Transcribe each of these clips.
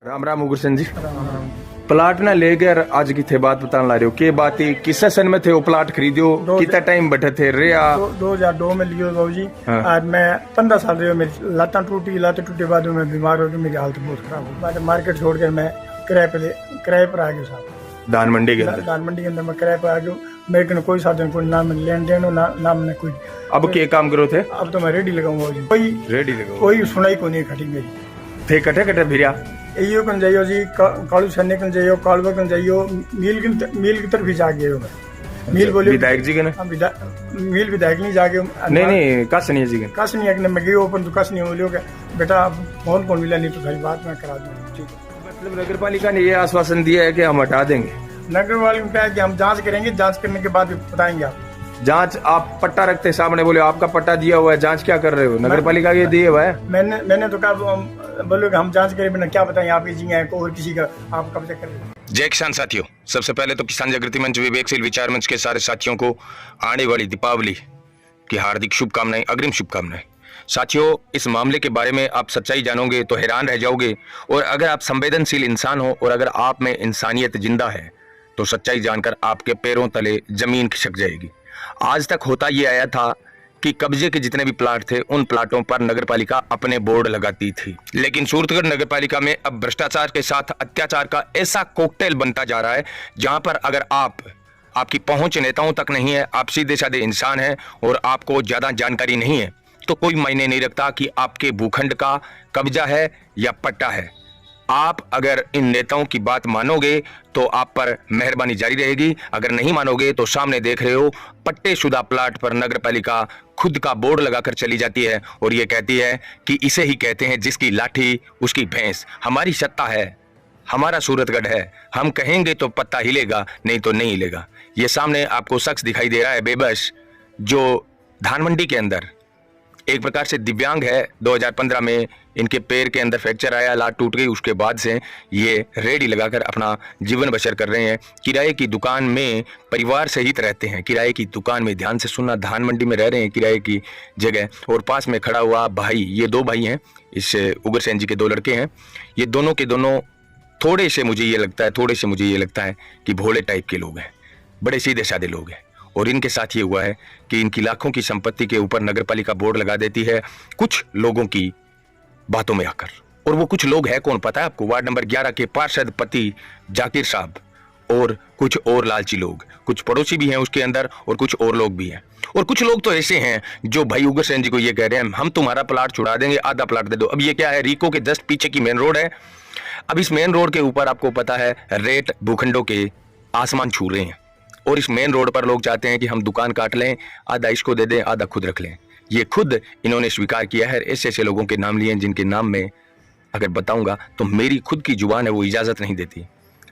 राम राम उग्रसेन जी। Plot ना लेकर आज की थे बात बताने ला रहे हो के बात ही किस सन में थे वो प्लाट खरीदियो कितना टाइम बैठे थे रिया 2002 में लियो बाबू जी। हाँ। आज मैं 15 साल रही हूँ। मेरी लत टूटे बाद में मैं बीमार हो गई। मेरी हालत बहुत खराब हो गई। मार्केट छोड़कर मैं किराए पर आ गया साहब। धान मंडी के अंदर धान मंडी के अंदर मैं किराए पर आ गया। मेरे को कोई साधन कोई ना मैं लेन देन ना मैंने कोई। अब के काम करो थे? अब तो मैं रेडी लगाऊंगा जी। कोई रेडी लगो कोई सुनाई को नहीं खटी मेरी थे कटे कटे फिरिया यो कन जाइयो जी कालू छन्ने कन जाइयो कालवा कन जाइयो मील की तरफ ही जा गए मैं। मील बोलियो विधायक जी के ना मील विधायक नहीं जाके नहीं कस नहीं जी के कस नहीं है मैं गयो अपन तो कस नहीं बोलियो बेटा फोन कौन मिला नहीं तो सारी बात मैं करा दूंगा। ठीक है। मतलब नगर पालिका ने ये आश्वासन दिया है कि हम हटा देंगे। नगर वाले में क्या है कि हम जांच करेंगे। जांच करने के बाद बताएंगे आप। जांच आप पट्टा रखते सामने बोले आपका पट्टा दिया हुआ है जांच क्या कर रहे हो? नगर पालिका के दिए हुआ है। मैंने तो कहा बोलो कि हम जांच करें बिना क्या बताएं आपकी जी है कोई किसी का आप कब्जा कर रहे। जय किसान साथियों, सबसे पहले तो किसान जागृति मंच विवेकशील विचार मंच के सारे साथियों को आने वाली दीपावली की हार्दिक शुभकामनाएं, अग्रिम शुभकामनाएं। साथियों, इस मामले के बारे में आप सच्चाई जानोगे तो हैरान रह जाओगे। और अगर आप संवेदनशील इंसान हो और अगर आप में इंसानियत जिंदा है तो सच्चाई जानकर आपके पैरों तले जमीन खिसक जाएगी। आज तक होता ये आया था कि कब्जे के जितने भी प्लाट थे उन प्लाटों पर नगरपालिका अपने बोर्ड लगाती थी, लेकिन सूरतगढ़ नगरपालिका में अब भ्रष्टाचार के साथ अत्याचार का ऐसा कॉकटेल बनता जा रहा है जहां पर अगर आपकी पहुंच नेताओं तक नहीं है, आप सीधे साधे इंसान हैं और आपको ज्यादा जानकारी नहीं है तो कोई मायने नहीं रखता कि आपके भूखंड का कब्जा है या पट्टा है। आप अगर इन नेताओं की बात मानोगे तो आप पर मेहरबानी जारी रहेगी, अगर नहीं मानोगे तो सामने देख रहे हो पट्टे शुदा प्लाट पर नगरपालिका खुद का बोर्ड लगाकर चली जाती है और ये कहती है कि इसे ही कहते हैं जिसकी लाठी उसकी भैंस। हमारी सत्ता है, हमारा सूरतगढ़ है, हम कहेंगे तो पत्ता हिलेगा नहीं तो नहीं हिलेगा। ये सामने आपको शख्स दिखाई दे रहा है बेबस, जो धान मंडी के अंदर एक प्रकार से दिव्यांग है। 2015 में इनके पैर के अंदर फ्रैक्चर आया, लात टूट गई, उसके बाद से ये रेडी लगाकर अपना जीवन बसर कर रहे हैं। किराए की दुकान में परिवार सहित रहते हैं, किराए की दुकान में, ध्यान से सुनना, धान मंडी में रह रहे हैं किराए की जगह। और पास में खड़ा हुआ भाई, ये दो भाई हैं, इस उग्रसेन जी के दो लड़के हैं। ये दोनों के दोनों थोड़े से मुझे ये लगता है कि भोले टाइप के लोग हैं, बड़े सीधे साधे लोग हैं। और इनके साथ ये हुआ है कि इनकी लाखों की संपत्ति के ऊपर नगरपालिका बोर्ड लगा देती है कुछ लोगों की बातों में आकर। और वो कुछ लोग हैं कौन पता है आपको? वार्ड नंबर 11 के पार्षद पति जाकिर साहब और कुछ और लालची लोग, कुछ पड़ोसी भी हैं उसके अंदर और कुछ और लोग भी हैं। और कुछ लोग तो ऐसे हैं जो भाई उग्रसेन जी को ये कह रहे हैं हम तुम्हारा प्लाट छुड़ा देंगे, आधा प्लाट दे दो। अब ये क्या है, रीको के जस्ट पीछे की मेन रोड है। अब इस मेन रोड के ऊपर आपको पता है रेट भूखंडों के आसमान छू रहे हैं और इस मेन रोड पर लोग चाहते हैं कि हम दुकान काट लें, आधा इसको दे दें, आधा खुद रख लें। ये खुद इन्होंने स्वीकार किया है। ऐसे ऐसे लोगों के नाम लिए जिनके नाम में अगर बताऊंगा तो मेरी खुद की जुबान है वो इजाजत नहीं देती।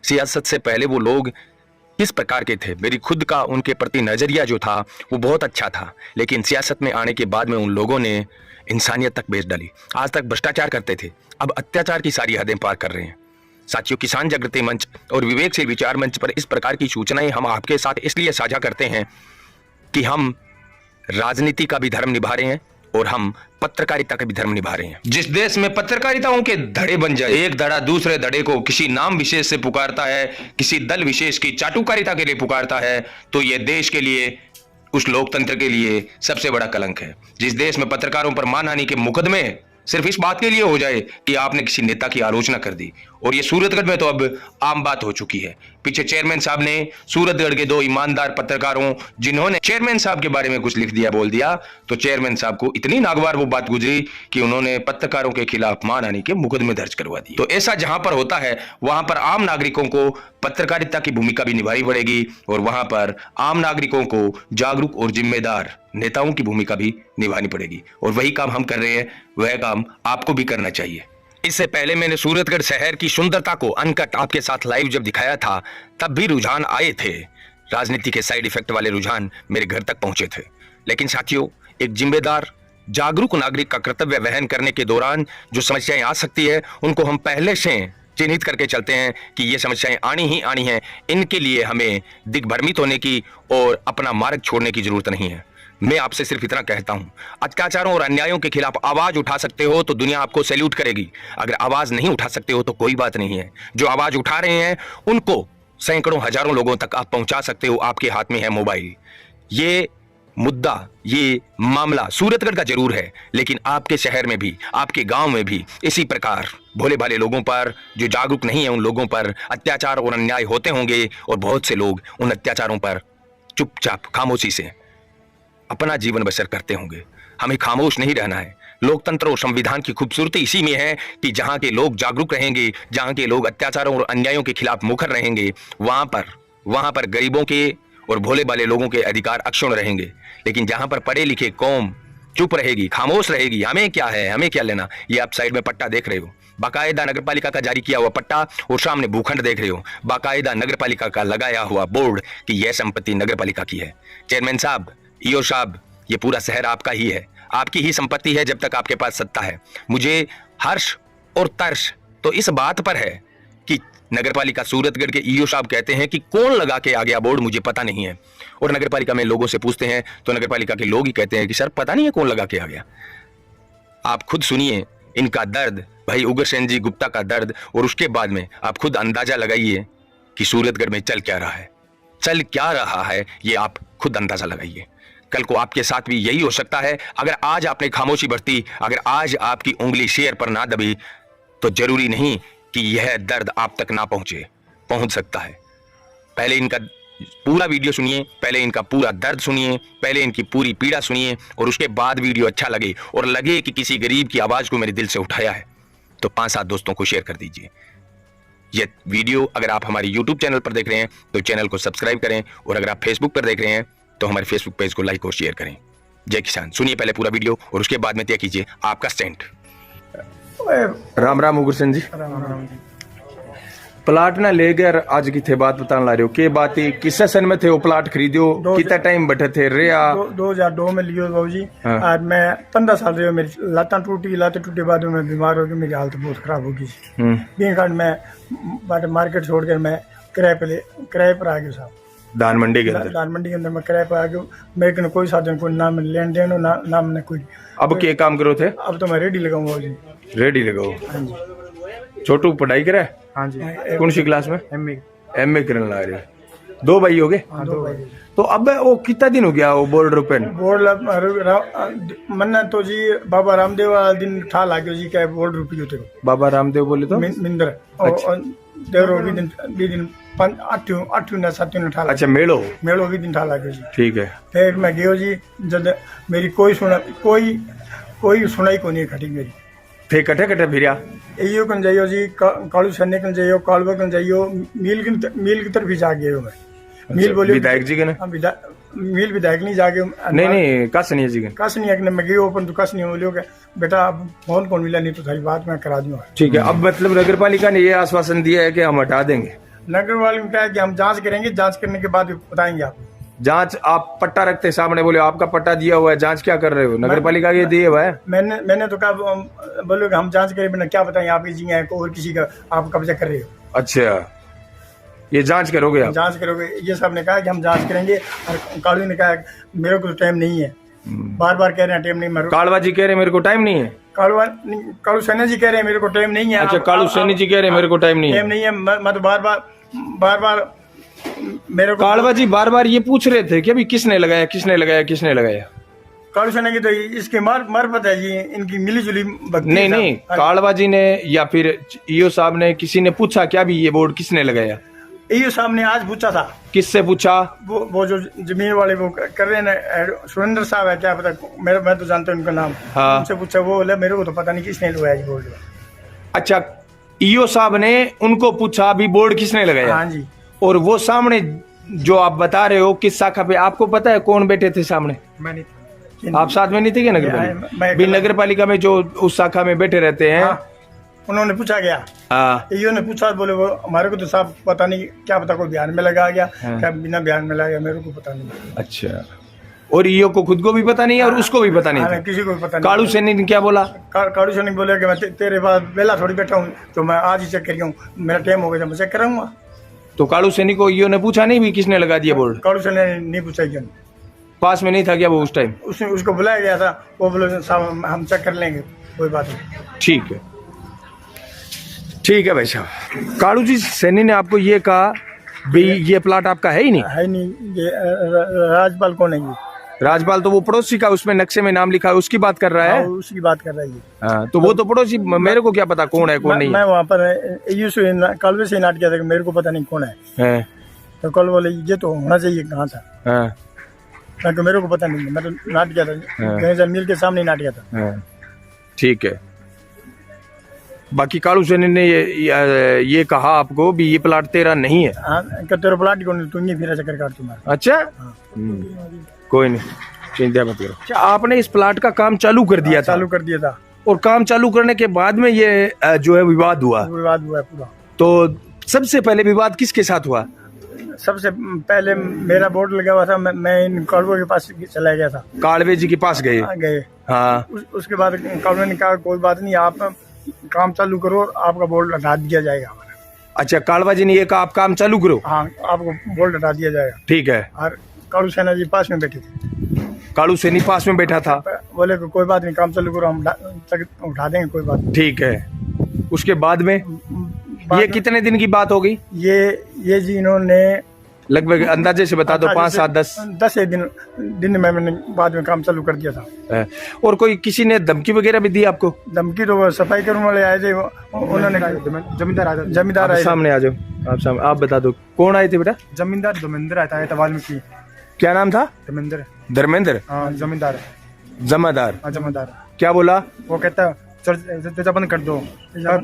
सियासत से पहले वो लोग किस प्रकार के थे, मेरी खुद का उनके प्रति नजरिया जो था वो बहुत अच्छा था, लेकिन सियासत में आने के बाद में उन लोगों ने इंसानियत तक बेच डाली। आज तक भ्रष्टाचार करते थे, अब अत्याचार की सारी हदें पार कर रहे हैं। साथियों, किसान जागृति मंच और विवेकशील विचार मंच पर इस प्रकार की सूचनाएं हम आपके साथ इसलिए साझा करते हैं कि हम राजनीति का भी धर्म निभा रहे हैं और हम पत्रकारिता का भी धर्म निभा रहे हैं। जिस देश में पत्रकारिताओं के धड़े बन जाए, एक धड़ा दूसरे धड़े को किसी नाम विशेष से पुकारता है, किसी दल विशेष की चाटुकारिता के लिए पुकारता है, तो यह देश के लिए, उस लोकतंत्र के लिए सबसे बड़ा कलंक है। जिस देश में पत्रकारों पर मानहानि के मुकदमे सिर्फ इस बात के लिए हो जाए कि आपने किसी नेता की आलोचना कर दी, और ये सूरतगढ़ में तो अब आम बात हो चुकी है। पीछे चेयरमैन साहब ने सूरतगढ़ के दो ईमानदार पत्रकारों जिन्होंने चेयरमैन साहब के बारे में कुछ लिख दिया, बोल दिया, तो चेयरमैन साहब को इतनी नागवार वो बात गुजरी कि उन्होंने पत्रकारों के खिलाफ मानहानि के मुकदमे दर्ज करवा दिए। तो ऐसा जहां पर होता है वहां पर आम नागरिकों को पत्रकारिता की भूमिका भी निभानी पड़ेगी और वहां पर आम नागरिकों को जागरूक और जिम्मेदार नेताओं की भूमिका भी निभानी पड़ेगी। और वही काम हम कर रहे हैं, वह काम आपको भी करना चाहिए। इससे पहले मैंने सूरतगढ़ शहर की सुंदरता को अनकट आपके साथ लाइव जब दिखाया था तब भी रुझान आए थे, राजनीति के साइड इफेक्ट वाले रुझान मेरे घर तक पहुंचे थे। लेकिन साथियों, एक जिम्मेदार जागरूक नागरिक का कर्तव्य वहन करने के दौरान जो समस्याएं आ सकती है उनको हम पहले से चिन्हित करके चलते हैं कि ये समस्याएं आनी ही आनी हैं। इनके लिए हमें दिग्भ्रमित होने की और अपना मार्ग छोड़ने की जरूरत नहीं है। मैं आपसे सिर्फ इतना कहता हूं, अत्याचारों और अन्यायों के खिलाफ आवाज उठा सकते हो तो दुनिया आपको सैल्यूट करेगी। अगर आवाज नहीं उठा सकते हो तो कोई बात नहीं है। जो आवाज उठा रहे हैं उनको सैकड़ों हजारों लोगों तक आप पहुंचा सकते हो। आपके हाथ में है मोबाइल। ये मुद्दा, ये मामला सूरतगढ़ का जरूर है, लेकिन आपके शहर में भी, आपके गांव में भी इसी प्रकार भोले भाले लोगों पर, जो जागरूक नहीं है उन लोगों पर अत्याचार और अन्याय होते होंगे, और बहुत से लोग उन अत्याचारों पर चुपचाप खामोशी से अपना जीवन बसर करते होंगे। हमें खामोश नहीं रहना है। लोकतंत्र और संविधान की खूबसूरती इसी में है कि जहां के लोग जागरूक रहेंगे, जहां के लोग अत्याचारों और अन्यायों के खिलाफ मुखर रहेंगे, वहां पर गरीबों के और भोले भाले लोगों के अधिकार अक्षुण्ण रहेंगे। लेकिन जहां पर पढ़े लिखे कौम चुप रहेगी, खामोश रहेगी, हमें क्या है, हमें क्या लेना। ये आप साइड में पट्टा देख रहे हो, बाकायदा नगरपालिका का जारी किया हुआ पट्टा, और सामने भूखंड देख रहे हो, बाकायदा नगरपालिका का लगाया हुआ बोर्ड कि यह संपत्ति नगरपालिका की है। चेयरमैन साहब, ईओ साहब, ये पूरा शहर आपका ही है, आपकी ही संपत्ति है जब तक आपके पास सत्ता है। मुझे हर्ष और तर्ष तो इस बात पर है कि नगरपालिका सूरतगढ़ के ईओ साहब कहते हैं कि कौन लगा के आ गया बोर्ड, मुझे पता नहीं है। और नगरपालिका में लोगों से पूछते हैं तो नगरपालिका के लोग ही कहते हैं कि सर पता नहीं है कौन लगा के आ गया। आप खुद सुनिए इनका दर्द, भाई उग्रसेन जी गुप्ता का दर्द, और उसके बाद में आप खुद अंदाजा लगाइए कि सूरतगढ़ में चल क्या रहा है, चल क्या रहा है, ये आप खुद अंदाजा लगाइए। कल को आपके साथ भी यही हो सकता है। अगर आज आपने खामोशी बरती, अगर आज आपकी उंगली शेर पर ना दबी, तो जरूरी नहीं कि यह दर्द आप तक ना पहुंचे, पहुंच सकता है। पहले इनका पूरा वीडियो सुनिए, पहले इनका पूरा दर्द सुनिए, पहले इनकी पूरी पीड़ा सुनिए, और उसके बाद वीडियो अच्छा लगे और लगे कि किसी गरीब की आवाज को मेरे दिल से उठाया है, तो 5-7 दोस्तों को शेयर कर दीजिए। यह वीडियो अगर आप हमारे YouTube चैनल पर देख रहे हैं तो चैनल को सब्सक्राइब करें, और अगर आप फेसबुक पर देख रहे हैं तो हमारे फेसबुक पेज को लाइक और शेयर करें। जय किसान। सुनिए पहले पूरा वीडियो और उसके बाद में तय कीजिए आपका स्टैंड। राम राम उग्रसेन जी। प्लाट ना ले गए आज की थे बात बताने ला रहे हो, के बात ही किस सन में थे वो प्लाट खरीदियो, कितना टाइम बैठे थे रेया? 2002 में लियो बाबू जी। आज मैं 15 साल रहे, मेरी लाता टूटे बाद में बीमार हो गई, मेरी हालत बहुत खराब हो गई। मैं मार्केट छोड़ कर मैं किराए पर आ गया साहब। दान मंडी के अंदर मैं किराए पर आ गया। मेरे को कोई साधन, कोई ना लेन देन, ना मैंने कोई। अब क्या काम करो थे? अब तो मैं रेडी लगाऊंगा जी। रेडी लगाओ? हाँ जी। छोटू पढ़ाई करे? हाँ जी। कौन सी क्लास में? एमए करने लगा रहे हो। 2 भाई हो गए? हाँ, 2 भाई। तो अब वो कितना दिन हो गया वो बोर्ड रुपन? मन्ना तो जी बाबा रामदेव वाला दिन ठा लाग्यो जी, क्या बोर्ड रुपये होते। बाबा रामदेव बोले तो मिंदर देवरो भी दिन 8 ठा। अच्छा, मेलो भी दिन ठा लाग्यो जी। ठीक है। फिर मैं गयो जी, जब मेरी कोई सुनाई को नहीं खटी मेरी। थे कटे फिरिया यो कन जाइयो जी, कालू सन्ने कन जाइयो, कालवा कन जाइयो, मील की तरफ ही जा गयो मैं। मील बोलियो विधायक जी के ना? मील विधायक नहीं जागे। नहीं कसनी जी के कसनी है मैं गयो, अपन तो कसनी बोलियो के बेटा अब फोन कौन मिला, नहीं तो सारी बात मैं करा दूंगा। ठीक है। अब मतलब नगर पालिका ने ये आश्वासन दिया है कि हम हटा देंगे। नगर वाले ने कहा कि हम जांच करेंगे, जांच करने के बाद बताएंगे आपको। जांच आप पट्टा रखते सामने, बोले आपका पट्टा दिया हुआ है, जांच क्या कर रहे हो? नगर पालिका के दिए हुआ है। मैंने तो कहा बोलो हम जांच करें, बिना क्या बताएं आपकी जी है और किसी का आप कब्जा कर रहे हो। अच्छा, ये जांच करोगे आप? जांच करोगे, ये सब ने कहा कि हम जांच करेंगे। और कालू ने कहा मेरे को तो टाइम नहीं है, बार कह रहे हैं टाइम नहीं। कालवा जी कह रहे हैं मेरे को टाइम नहीं है। कालू सैनी जी कह रहे हैं मेरे को टाइम नहीं है। अच्छा, कालू सैनी जी कह रहे हैं मेरे को टाइम नहीं है। मैं तो बार मेरे को कालवा जी बार ये पूछ रहे थे कि अभी किसने लगाया। कालू सैनी की तो इसके मार्फत है जी, इनकी मिली जुली। नहीं, कालवा जी ने या फिर ईओ साहब ने, किसी ने पूछा क्या भी ये बोर्ड किसने लगाया? ईओ साहब ने आज पूछा था। किससे पूछा? वो जो जमीन वाले वो कर रहे हैं ना, सुरेंद्र साहब है, क्या पता, मैं तो जानता हूँ उनका नाम। हाँ। उनसे पूछा, वो बोले मेरे को तो पता नहीं किसने लगाया बोर्ड। अच्छा, ईओ साहब ने उनको पूछा अभी बोर्ड किसने लगाया? हाँ जी। और वो सामने जो आप बता रहे हो किस शाखा पे, आपको पता है कौन बैठे थे सामने? मैं नहीं था। आप साथ में नहीं थे क्या नगर पालिका में जो उस शाखा में बैठे रहते हैं? हाँ, उन्होंने पूछा गया। ईओ ने पूछा, बोले वो हमारे को तो साहब पता नहीं, क्या पता कोई बयान में लगा गया। हाँ। क्या बिना बयान में लगा गया, मेरे को पता नहीं। अच्छा, और ईओ को खुद को भी पता नहीं है और उसको भी पता नहीं था? किसी को भी पता नहीं। कालू सैनी ने क्या बोला? कालू सैनी बोले कि मैं तेरे पास बेला थोड़ी बैठा हूँ, तो मैं आज ही चेक कर हूँ, मेरा टाइम हो गया, मैं चेक कराऊंगा। तो कालू सैनी को ईओ ने पूछा नहीं भी किसने लगा दिया बोर्ड? कालू सैनी ने नहीं पूछा। पास में नहीं था क्या वो उस टाइम? उसने उसको बुलाया गया था, वो बोले साहब हम चेक कर लेंगे, कोई बात नहीं। ठीक है, ठीक है भाई साहब। कालू जी, सैनी ने आपको ये कहा भाई ये प्लाट आपका है ही नहीं? है नहीं, ये राजपाल कौन है ये? राजपाल तो वो पड़ोसी का उसमें नक्शे में नाम लिखा है, उसकी बात कर रहा है। हाँ, उसकी बात कर रहा है ये। हाँ, तो वो तो पड़ोसी, मेरे को क्या पता कौन है कौन नहीं मैं वहाँ पर कल से नाट किया था कि मेरे को पता नहीं कौन है। तो कल बोले ये तो होना चाहिए, कहाँ था? मैं तो मेरे को पता नहीं, मैं तो नाट किया था कहीं से मिल के सामने नाट किया था। ठीक है। बाकी कालू सैनी ने ये कहा आपको भी ये प्लाट तेरा नहीं है? हाँ, तेरा प्लाट कौन है? तुम ही फिर चक्कर काट तुम्हारा। अच्छा, कोई नहीं, चिंता मत करो। अच्छा, आपने इस प्लाट का काम चालू कर दिया था? चालू कर दिया था। और काम चालू करने के बाद में ये जो है विवाद हुआ है पूरा। तो सबसे पहले विवाद किसके साथ हुआ? सबसे पहले मेरा बोर्ड लगा हुआ था, मैं इन कालवे के पास चला गया था। कालवे जी के पास गए? हाँ। उसके बाद कालवे ने कहा कोई बात नहीं, आप काम चालू करो और आपका बोर्ड हटा दिया जाएगा। अच्छा, कालवा जी ने ये कहा आप काम चालू करो? हाँ, आपको बोर्ड हटा दिया जाएगा। ठीक है। और कालू सैनी जी पास में बैठे थे। कालू सैनी पास में बैठा था? बोले कोई बात नहीं, काम चालू करो, हम उठा देंगे, कोई बात नहीं। ठीक है। उसके बाद में ये कितने दिन की बात हो गई? ये जी इन्होंने लगभग अंदाजे से बता दो, 5, 7, 10 दिन में मैंने बाद में काम चालू कर दिया था। और कोई किसी ने धमकी वगैरह भी दी आपको? धमकी तो वो सफाई करने वाले आए थे, उन्होंने जमींदार आए। सामने आ जाओ, आप बता दो कौन आए थे बेटा? जमींदार धर्मेंद्र आया था वाल्मीकि। क्या नाम था? धर्मेंद्र। जमींदार जमादार। क्या बोला? वो कहता चर्चा बंद कर दो,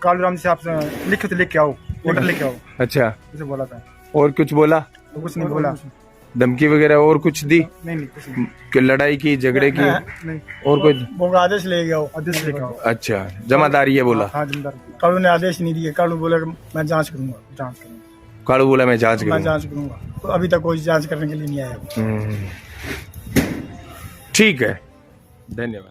कालू राम से आप लिख के आओ, ऑर्डर लेके आओ। अच्छा, ऐसे बोला था। और कुछ बोला? तो कुछ नहीं बोला। धमकी वगैरह और कुछ दी? नहीं, कुछ नहीं। कि लड़ाई की, झगड़े की? नहीं। और कुछ? वो आदेश लेके आओ। अच्छा, जमादार ये बोला? हाँ, जमींदार। कालू ने आदेश नहीं दिए, कालू बोला मैं जांच करूंगा। कालू बोला मैं जांच करूंगा। तो अभी तक कोई जांच करने के लिए नहीं आया। ठीक है, धन्यवाद।